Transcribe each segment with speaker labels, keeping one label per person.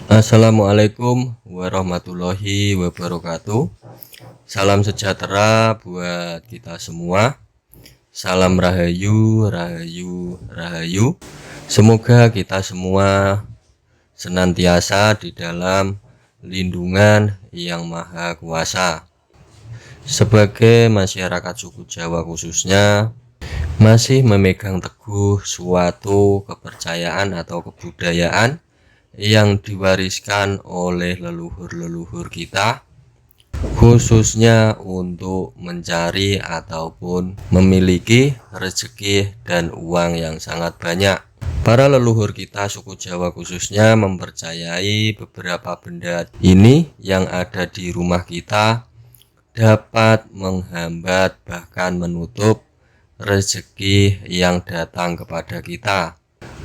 Speaker 1: Assalamualaikum warahmatullahi wabarakatuh. Salam sejahtera buat kita semua. Salam rahayu, rahayu, rahayu. Semoga kita semua senantiasa di dalam lindungan Yang Maha Kuasa. Sebagai masyarakat suku Jawa khususnya, masih memegang teguh suatu kepercayaan atau kebudayaan yang diwariskan oleh leluhur-leluhur kita, khususnya untuk mencari ataupun memiliki rezeki dan uang yang sangat banyak. Para leluhur kita suku Jawa khususnya mempercayai beberapa benda ini yang ada di rumah kita dapat menghambat bahkan menutup rezeki yang datang kepada kita.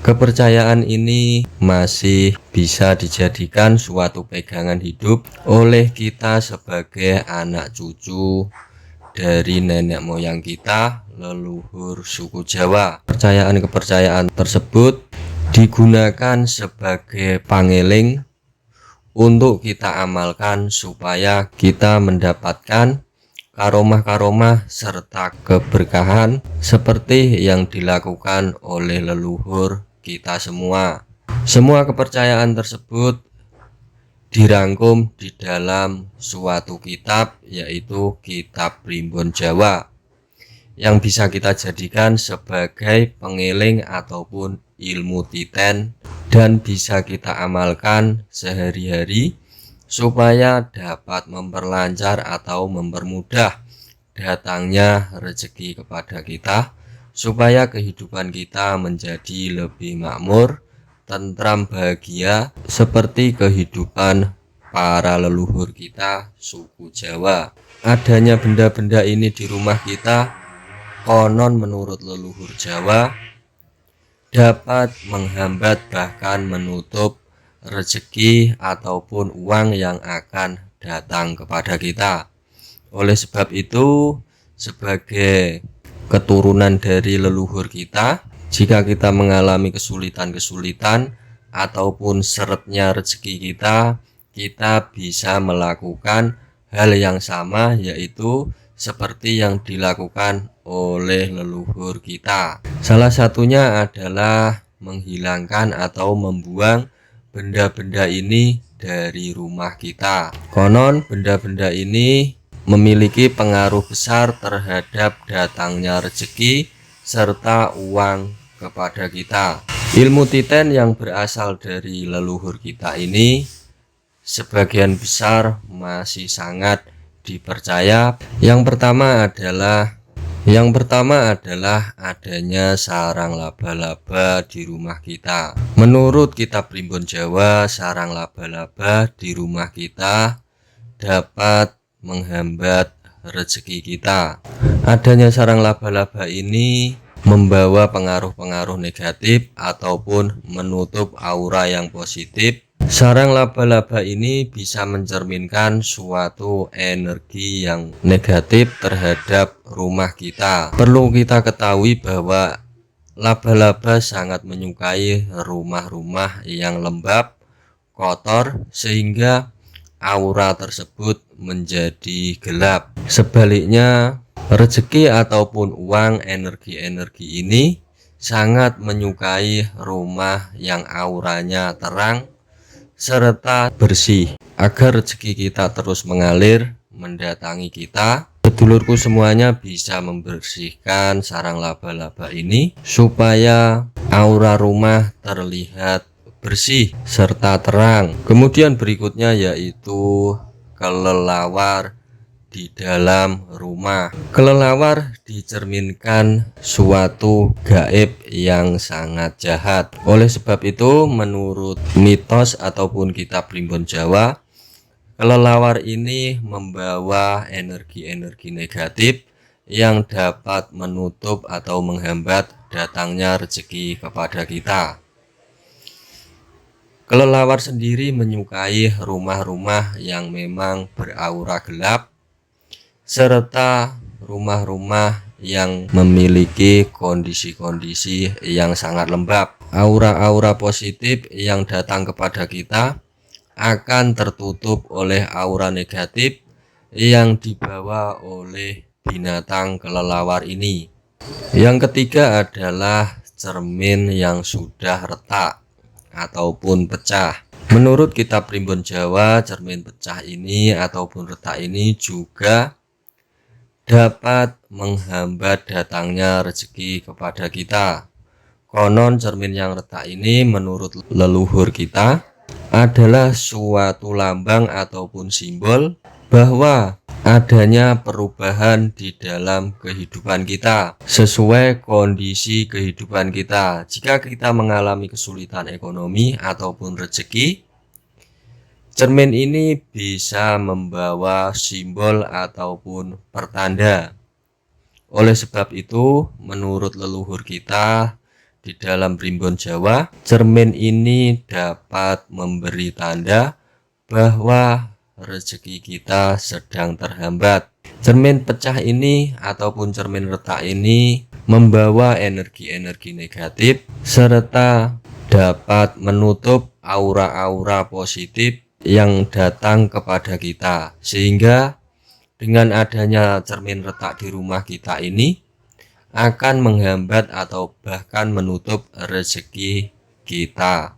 Speaker 1: Kepercayaan ini masih bisa dijadikan suatu pegangan hidup oleh kita sebagai anak cucu dari nenek moyang kita, leluhur suku Jawa. Kepercayaan tersebut digunakan sebagai pangeling untuk kita amalkan supaya kita mendapatkan karomah-karomah serta keberkahan seperti yang dilakukan oleh leluhur kita semua. Semua kepercayaan tersebut dirangkum di dalam suatu kitab, yaitu Kitab Primbon Jawa, yang bisa kita jadikan sebagai pengeling ataupun ilmu titen dan bisa kita amalkan sehari-hari supaya dapat memperlancar atau mempermudah datangnya rezeki kepada kita, supaya kehidupan kita menjadi lebih makmur, tentram, bahagia seperti kehidupan para leluhur kita suku Jawa. Adanya benda-benda ini di rumah kita konon menurut leluhur Jawa dapat menghambat bahkan menutup rezeki ataupun uang yang akan datang kepada kita. Oleh sebab itu, sebagai keturunan dari leluhur kita, jika kita mengalami kesulitan-kesulitan ataupun seretnya rezeki kita, kita bisa melakukan hal yang sama, yaitu seperti yang dilakukan oleh leluhur kita. Salah satunya adalah menghilangkan atau membuang benda-benda ini dari rumah kita. Konon benda-benda ini memiliki pengaruh besar terhadap datangnya rezeki serta uang kepada kita. Ilmu titen yang berasal dari leluhur kita ini sebagian besar masih sangat dipercaya. Yang pertama adalah adanya sarang laba-laba di rumah kita. Menurut Kitab Primbon Jawa, sarang laba-laba di rumah kita dapat menghambat rezeki kita. Adanya sarang laba-laba ini membawa pengaruh-pengaruh negatif ataupun menutup aura yang positif. Sarang laba-laba ini bisa mencerminkan suatu energi yang negatif terhadap rumah kita. Perlu kita ketahui bahwa laba-laba sangat menyukai rumah-rumah yang lembab, kotor, sehingga aura tersebut menjadi gelap. Sebaliknya, rezeki ataupun uang, energi-energi ini sangat menyukai rumah yang auranya terang serta bersih, agar rezeki kita terus mengalir mendatangi kita. Sedulurku semuanya bisa membersihkan sarang laba-laba ini supaya aura rumah terlihat bersih serta terang. Kemudian berikutnya yaitu kelelawar di dalam rumah. Kelelawar dicerminkan suatu gaib yang sangat jahat. Oleh sebab itu, menurut mitos ataupun Kitab Primbon Jawa, kelelawar ini membawa energi-energi negatif yang dapat menutup atau menghambat datangnya rezeki kepada kita. Kelelawar sendiri menyukai rumah-rumah yang memang beraura gelap serta rumah-rumah yang memiliki kondisi-kondisi yang sangat lembab. Aura-aura positif yang datang kepada kita akan tertutup oleh aura negatif yang dibawa oleh binatang kelelawar ini. Yang ketiga adalah cermin yang sudah retak ataupun pecah. Menurut kitab Primbon Jawa, cermin pecah ini ataupun retak ini juga dapat menghambat datangnya rezeki kepada kita. Konon cermin yang retak ini menurut leluhur kita adalah suatu lambang ataupun simbol bahwa adanya perubahan di dalam kehidupan kita sesuai kondisi kehidupan kita. Jika kita mengalami kesulitan ekonomi ataupun rezeki, cermin ini bisa membawa simbol ataupun pertanda. Oleh sebab itu, menurut leluhur kita di dalam Primbon Jawa, cermin ini dapat memberi tanda bahwa rezeki kita sedang terhambat. Cermin pecah ini ataupun cermin retak ini membawa energi-energi negatif serta dapat menutup aura-aura positif yang datang kepada kita, sehingga dengan adanya cermin retak di rumah kita ini akan menghambat atau bahkan menutup rezeki kita.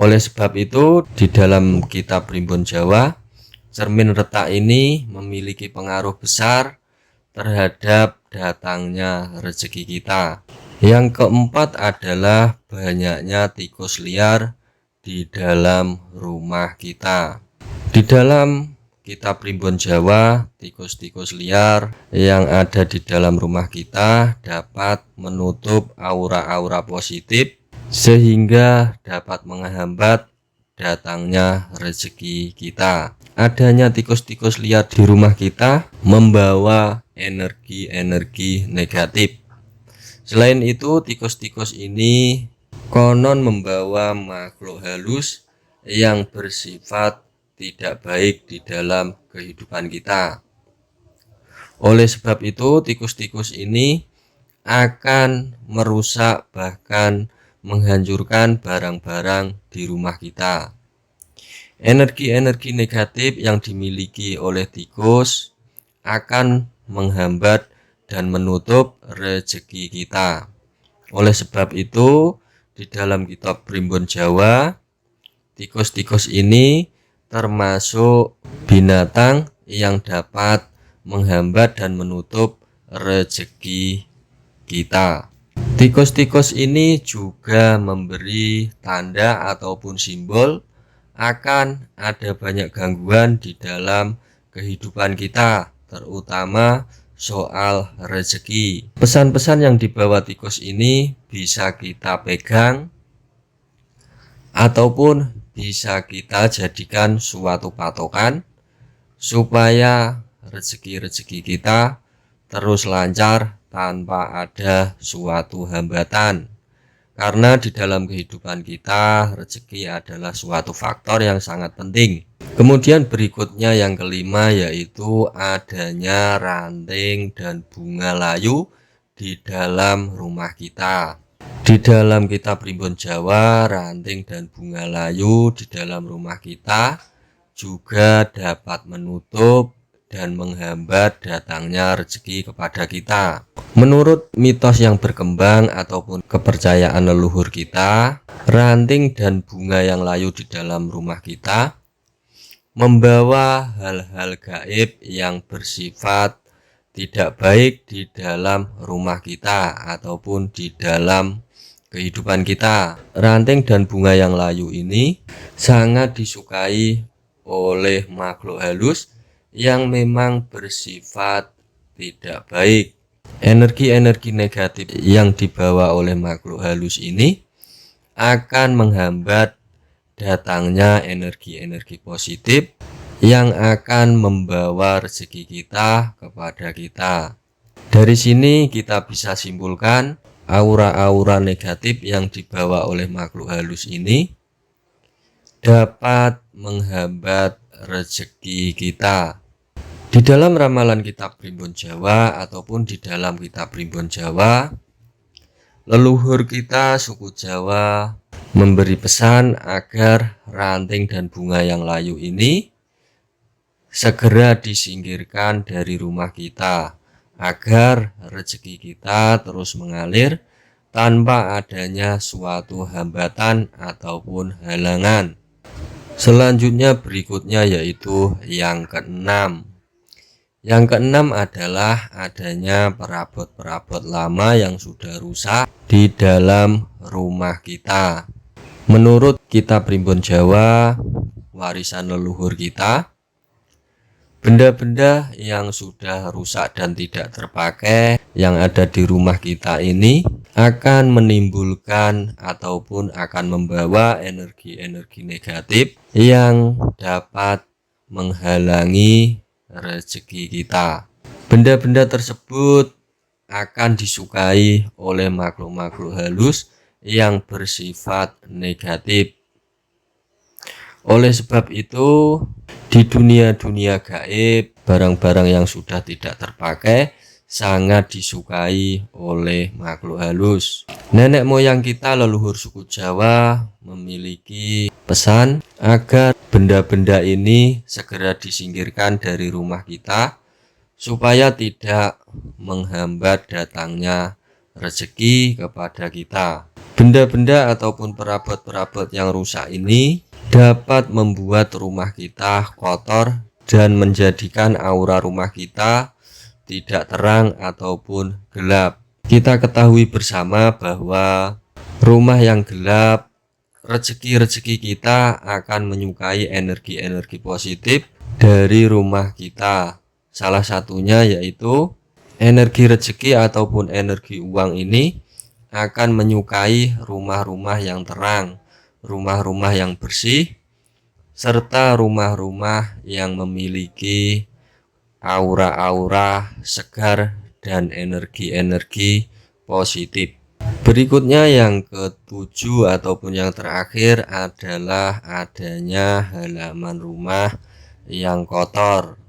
Speaker 1: Oleh sebab itu, di dalam kitab Primbon Jawa, cermin retak ini memiliki pengaruh besar terhadap datangnya rezeki kita. Yang keempat adalah banyaknya tikus liar di dalam rumah kita. Di dalam kitab Primbon Jawa, tikus-tikus liar yang ada di dalam rumah kita dapat menutup aura-aura positif sehingga dapat menghambat datangnya rezeki kita. Adanya tikus-tikus liar di rumah kita membawa energi-energi negatif. Selain itu, tikus-tikus ini konon membawa makhluk halus yang bersifat tidak baik di dalam kehidupan kita. Oleh sebab itu, tikus-tikus ini akan merusak bahkan menghancurkan barang-barang di rumah kita. Energi-energi negatif yang dimiliki oleh tikus akan menghambat dan menutup rezeki kita. Oleh sebab itu, di dalam kitab Primbon Jawa, tikus-tikus ini termasuk binatang yang dapat menghambat dan menutup rezeki kita. Tikus-tikus ini juga memberi tanda ataupun simbol akan ada banyak gangguan di dalam kehidupan kita, terutama soal rezeki. Pesan-pesan yang dibawa tikus ini bisa kita pegang ataupun bisa kita jadikan suatu patokan supaya rezeki-rezeki kita terus lancar tanpa ada suatu hambatan. Karena di dalam kehidupan kita, rezeki adalah suatu faktor yang sangat penting. Kemudian berikutnya yang kelima yaitu adanya ranting dan bunga layu di dalam rumah kita. Di dalam kitab Primbon Jawa, ranting dan bunga layu di dalam rumah kita juga dapat menutup dan menghambat datangnya rezeki kepada kita. Menurut mitos yang berkembang ataupun kepercayaan leluhur kita, ranting dan bunga yang layu di dalam rumah kita membawa hal-hal gaib yang bersifat tidak baik di dalam rumah kita ataupun di dalam kehidupan kita. Ranting dan bunga yang layu ini sangat disukai oleh makhluk halus yang memang bersifat tidak baik. Energi-energi negatif yang dibawa oleh makhluk halus ini akan menghambat datangnya energi-energi positif yang akan membawa rezeki kita kepada kita. Dari sini kita bisa simpulkan aura-aura negatif yang dibawa oleh makhluk halus ini dapat menghambat rezeki kita. Di dalam ramalan kitab Primbon Jawa ataupun di dalam kitab Primbon Jawa, Leluhur kita suku Jawa memberi pesan agar ranting dan bunga yang layu ini segera disingkirkan dari rumah kita agar rezeki kita terus mengalir tanpa adanya suatu hambatan ataupun halangan. Selanjutnya berikutnya yaitu yang keenam. Yang keenam adalah adanya perabot-perabot lama yang sudah rusak di dalam rumah kita. Menurut Kitab Primbon Jawa, warisan leluhur kita, benda-benda yang sudah rusak dan tidak terpakai yang ada di rumah kita ini akan menimbulkan ataupun akan membawa energi-energi negatif yang dapat menghalangi rezeki kita. Benda-benda tersebut akan disukai oleh makhluk-makhluk halus yang bersifat negatif. Oleh sebab itu, di dunia-dunia gaib, barang-barang yang sudah tidak terpakai sangat disukai oleh makhluk halus. Nenek moyang kita leluhur suku Jawa memiliki pesan agar benda-benda ini segera disingkirkan dari rumah kita supaya tidak menghambat datangnya rezeki kepada kita. Benda-benda ataupun perabot-perabot yang rusak ini dapat membuat rumah kita kotor dan menjadikan aura rumah kita tidak terang ataupun gelap. Kita ketahui bersama bahwa rumah yang gelap, rezeki-rezeki kita akan menyukai energi-energi positif dari rumah kita. Salah satunya yaitu energi rezeki ataupun energi uang ini akan menyukai rumah-rumah yang terang, rumah-rumah yang bersih, serta rumah-rumah yang memiliki aura-aura segar dan energi-energi positif. Berikutnya yang ketujuh ataupun yang terakhir adalah adanya halaman rumah yang kotor.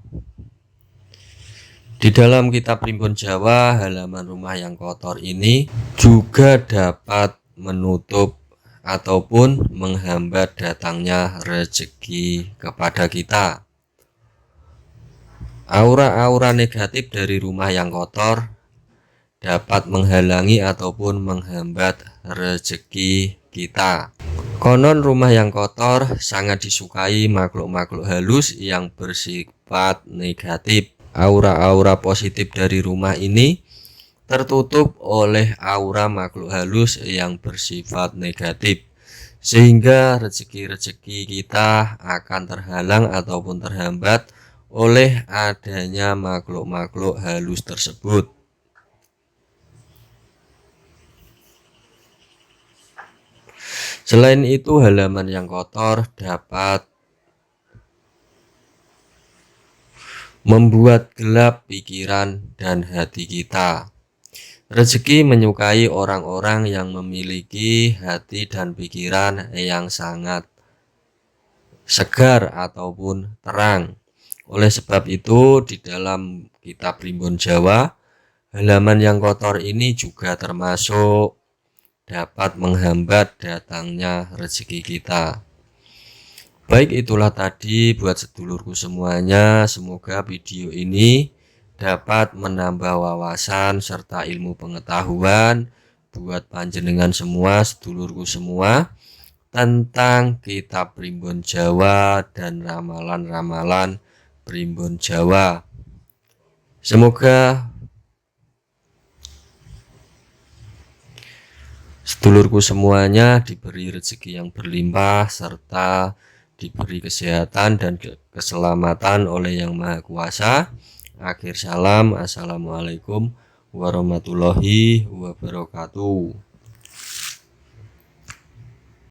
Speaker 1: Di dalam Kitab Primbon Jawa, halaman rumah yang kotor ini juga dapat menutup ataupun menghambat datangnya rezeki kepada kita. Aura-aura negatif dari rumah yang kotor dapat menghalangi ataupun menghambat rezeki kita. Konon rumah yang kotor sangat disukai makhluk-makhluk halus yang bersifat negatif. Aura-aura positif dari rumah ini tertutup oleh aura makhluk halus yang bersifat negatif, sehingga rezeki-rezeki kita akan terhalang ataupun terhambat oleh adanya makhluk-makhluk halus tersebut. Selain itu, halaman yang kotor dapat membuat gelap pikiran dan hati kita. Rezeki menyukai orang-orang yang memiliki hati dan pikiran yang sangat segar ataupun terang. Oleh sebab itu, di dalam Kitab Primbon Jawa, halaman yang kotor ini juga termasuk dapat menghambat datangnya rezeki kita. Baik, itulah tadi buat sedulurku semuanya. Semoga video ini dapat menambah wawasan serta ilmu pengetahuan buat panjenengan semua, sedulurku semua, tentang Kitab Primbon Jawa dan ramalan-ramalan Primbon Jawa. Semoga sedulurku semuanya diberi rezeki yang berlimpah serta diberi kesehatan dan keselamatan oleh Yang Maha Kuasa. Akhir salam, assalamualaikum warahmatullahi wabarakatuh.